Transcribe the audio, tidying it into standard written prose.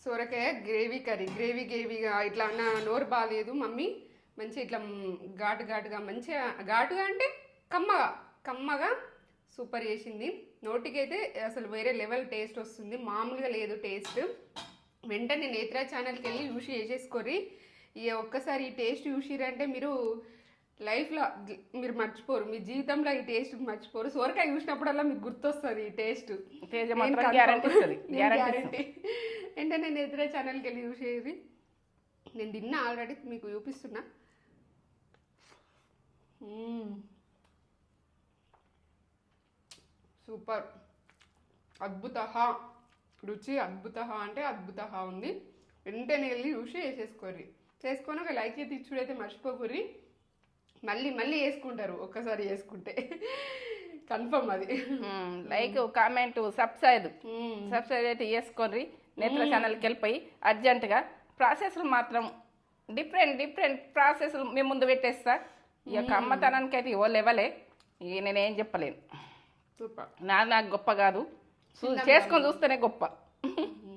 సొరకాయ gravy curry, గ్రేవీగా ఇట్లా నా నోరు బాగాలేదు మమ్మీ, మంచి ఇట్లా ఘాటుగా మంచిగా, ఘాటుగా అంటే కమ్మగా సూపర్ చేసింది. నోటికైతే అసలు వేరే లెవెల్ టేస్ట్ వస్తుంది, మామూలుగా లేదు టేస్ట్. వెంటనే నేత్ర ఛానల్కి వెళ్ళి చూసి చేసేసుకోరి. ఒక్కసారి ఈ టేస్ట్ చూసిరంటే మీరు లైఫ్లో మీరు మర్చిపోరు, మీ జీవితంలో ఈ టేస్ట్ మర్చిపోరు. సొరకాయ చూసినప్పుడల్లా మీకు గుర్తొస్తుంది ఈ టేస్ట్, గ్యారంటీ. వెంటనే నేత్ర ఛానల్కి వెళ్ళి చూసేది. నేను తిన్నా ఆల్రెడీ, మీకు చూపిస్తున్నా. సూపర్, అద్భుత రుచి, అద్భుత అంటే అద్భుత ఉంది. వెంటనే వెళ్ళి చూసి వేసేసుకోర్రి. చేసుకొని ఒక లైక్ అయితే ఇచ్చుడైతే మర్చిపోకుర్రి. మళ్ళీ వేసుకుంటారు ఒక్కసారి చేసుకుంటే, కన్ఫర్మ్ అది. లైక్, కామెంట్, సబ్స్క్రైబ్ అయితే చేసుకోర్రి. నేత్ర ఛానల్కి వెళ్ళిపోయి అర్జెంటుగా ప్రాసెస్లు మాత్రం డిఫరెంట్ ప్రాసెస్లు మేము ముందు పెట్టేస్తా. ఈ యొక్క అమ్మతనానికి అయితే ఓ లెవెలే, నేనేం చెప్పలేను. సూపర్. నాకు గొప్ప కాదు, చేసుకొని చూస్తేనే గొప్ప.